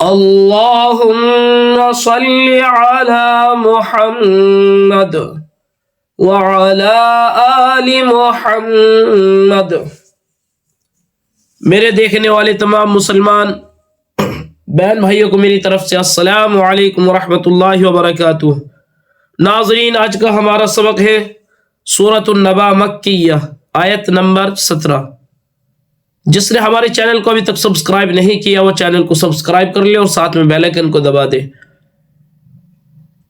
अल्लाहुम्मा सल्लि अला मुहम्मद व अला आलि मुहम्मद। मेरे देखने वाले तमाम मुसलमान बहन भाइयों को मेरी तरफ से अस्सलामु अलैकुम व रहमतुल्लाहि व बरकातुहू। नाज़रीन, आज का हमारा सबक है सूरतुन नबा मक्किया, आयत नंबर 17। जिसने हमारे चैनल को अभी तक सब्सक्राइब नहीं किया वो चैनल को सब्सक्राइब कर ले और साथ में बेल आइकन को दबा दे।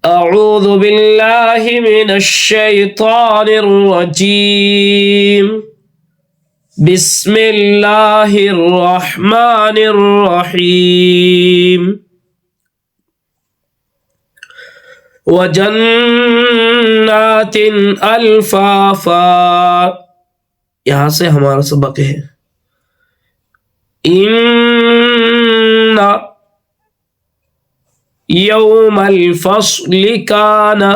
अऊज़ु बिल्लाहि मिनश शैतानिर रजीम। बिस्मिल्लाहिर रहमानिर रहीम। व जन्नातिन अल्फाफा। यहां से हमारा सबक है। इन्ना यौमल फस्ल काना।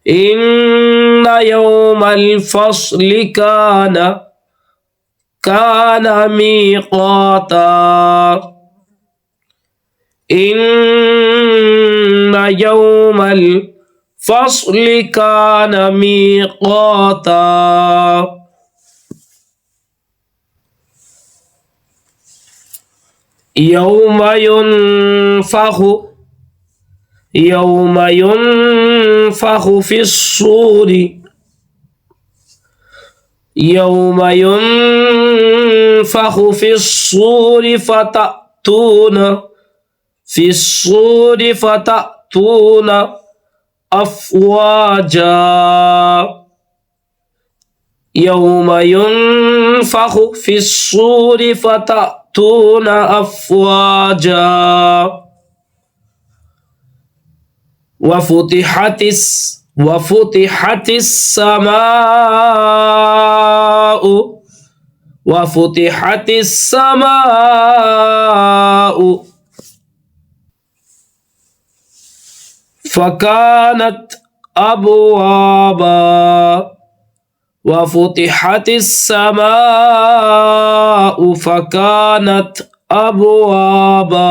इन्ना यौमल फस्ल काना काना मीक़ाता। इन्ना यौमल फस्ल काना मीक़ाता। यौम युनफ़ख़ु फ़िस्सूरि। यौम युनफ़ख़ु फ़िस्सूरि फ़तअतून अफ़वाजा। यौम युनफ़ख़ु फ़िस्सूरि फ़तअतून अफ़वाजा। वफ़ुतिहतिस समाउ। वफ़ुतिहतिस समाउ फ़कानत अबवाबा। वफ़ुतिहतिस समाउ फ़कानत अबवाबा।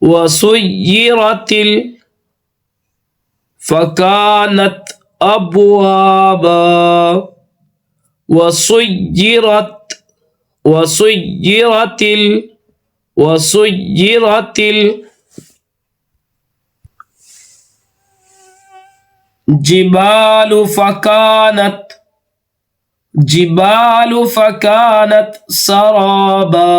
वसुय्यिरतिल फ़कानत अबवाबा। वसुय्यिरतिल जिबालु फ़कानत सराबा।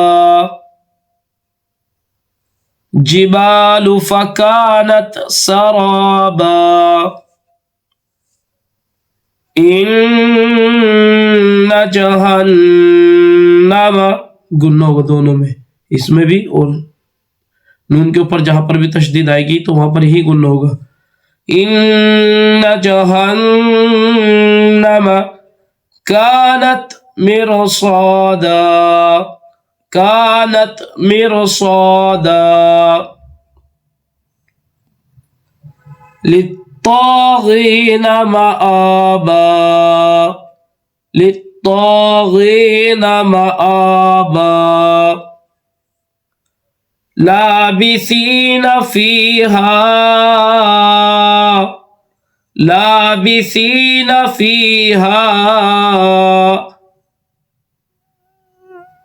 जिबालु फ़कानत सराबा। इन्न जहन्नम। गुन्ना होगा दोनों में, इसमें भी और नून के ऊपर जहां पर भी तशदीद आएगी तो वहां पर ही गुन्ना होगा। इन्न जहन्नम कानत मिरसादा। कानत मिरसादा लित्तागीन मआबा। लित्तागीन मआबा। लाबिसीन फीहा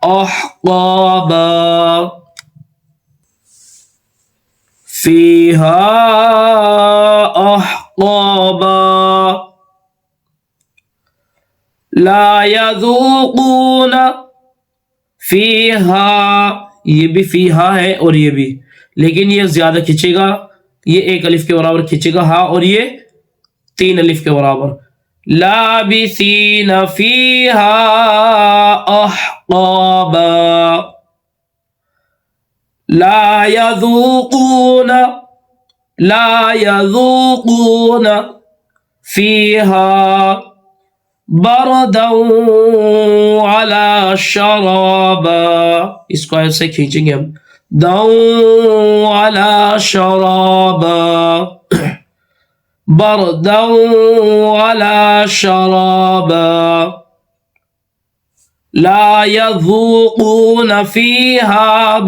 अहक़ाबा। फीहा अहक़ाबा। ला यज़ूक़ून फीहा। ये भी फीहा है और ये भी, लेकिन ये ज्यादा खींचेगा, ये एक अलिफ के बराबर खींचेगा हा, और ये 3 अलिफ के बराबर। लाबिसीन फीहा अहक़ाबा। ला यज़ूक़ून फीहा बरदन वला शराबा। इसको ऐसे खींचेंगे हम, दौ वला शराबा। बरदन वला शराबा। ला यज़ूक़ून फ़ीहा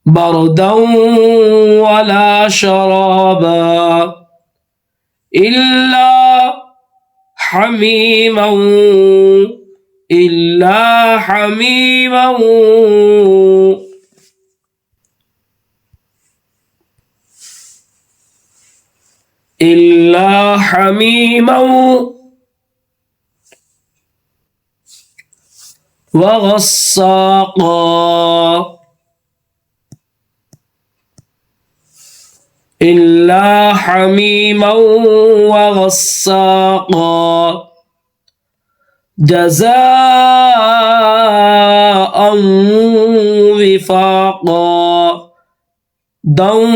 बरदन वला शराबा इल्ला हमीमन वग़स्साक़ा इल्ला हमीमन वग़स्साक़ा जज़ाअन विफ़ाक़ा। दम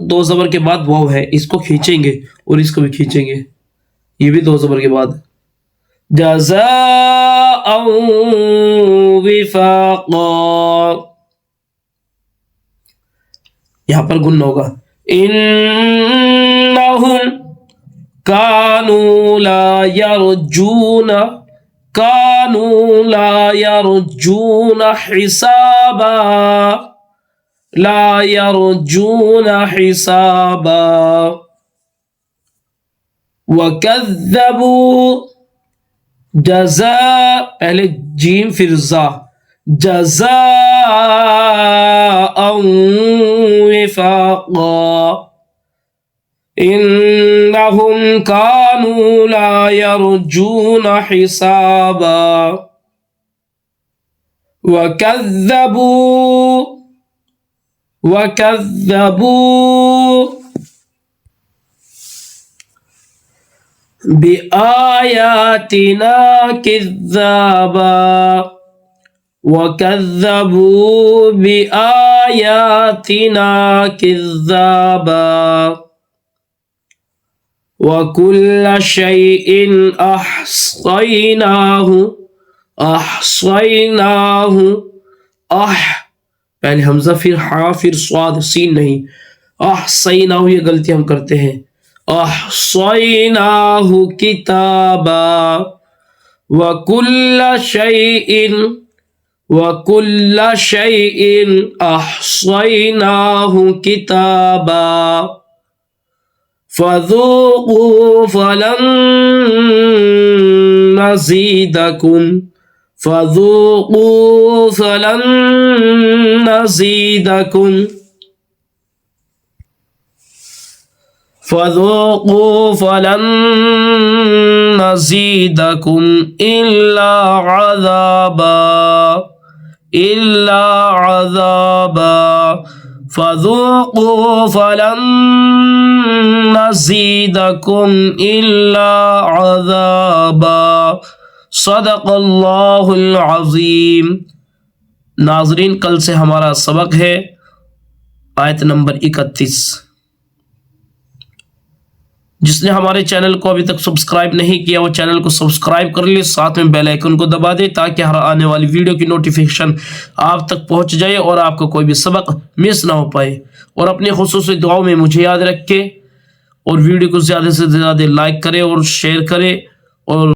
दो ज़बर के बाद वाव है, इसको खींचेंगे और इसको भी खींचेंगे, ये भी दो ज़बर के बाद। जज़ाअन विफ़ाक़ा, यहां पर गुन्ना होगा। इन्नहुम कानू ला यरजून हिसाबा, ला यरजून हिसाबा। वकज़्ज़बू, जज़ा पहले जीम फिर ज़ा, जज़ाअन विफ़ाक़ा। इन्नहुम कानू ला यरजून हिसाबा। वकज़्ज़बू बिआयातिना किज़्ज़ाबा, वकज़्ज़बू बिआयातिना किज़्ज़ाबा। वकुल्ल शैइन अहसैनाहु, पहले हमजा फिर हा फिर स्वाद सीन नहीं, अहसैनाहु ये गलती हम करते हैं। अहसैनाहु किताबा। वकुल्ल शैइन अहसैनाहु किताबा। फ़ज़ूक़ू फ़लन नज़ीदकुम, फ़ज़ूक़ू फ़लन नज़ीदकुम, फ़ज़ूक़ू फ़लन नज़ीदकुम इल्ला अज़ाबा। फ़ज़ूक़ू फ़लन नज़ीदकुम इल्ला अज़ाबा। सदक़ल्लाहुल अज़ीम। नाज़रीन, कल से हमारा सबक है आयत नंबर 31। जिसने हमारे चैनल को अभी तक सब्सक्राइब नहीं किया वो चैनल को सब्सक्राइब कर ले, साथ में बेल आइकन को दबा दे ताकि हर आने वाली वीडियो की नोटिफिकेशन आप तक पहुंच जाए और आपको कोई भी सबक मिस ना हो पाए। और अपनी खुसूसी दुआओं में मुझे याद रखे और वीडियो को ज़्यादा से ज़्यादा लाइक करें और शेयर करें और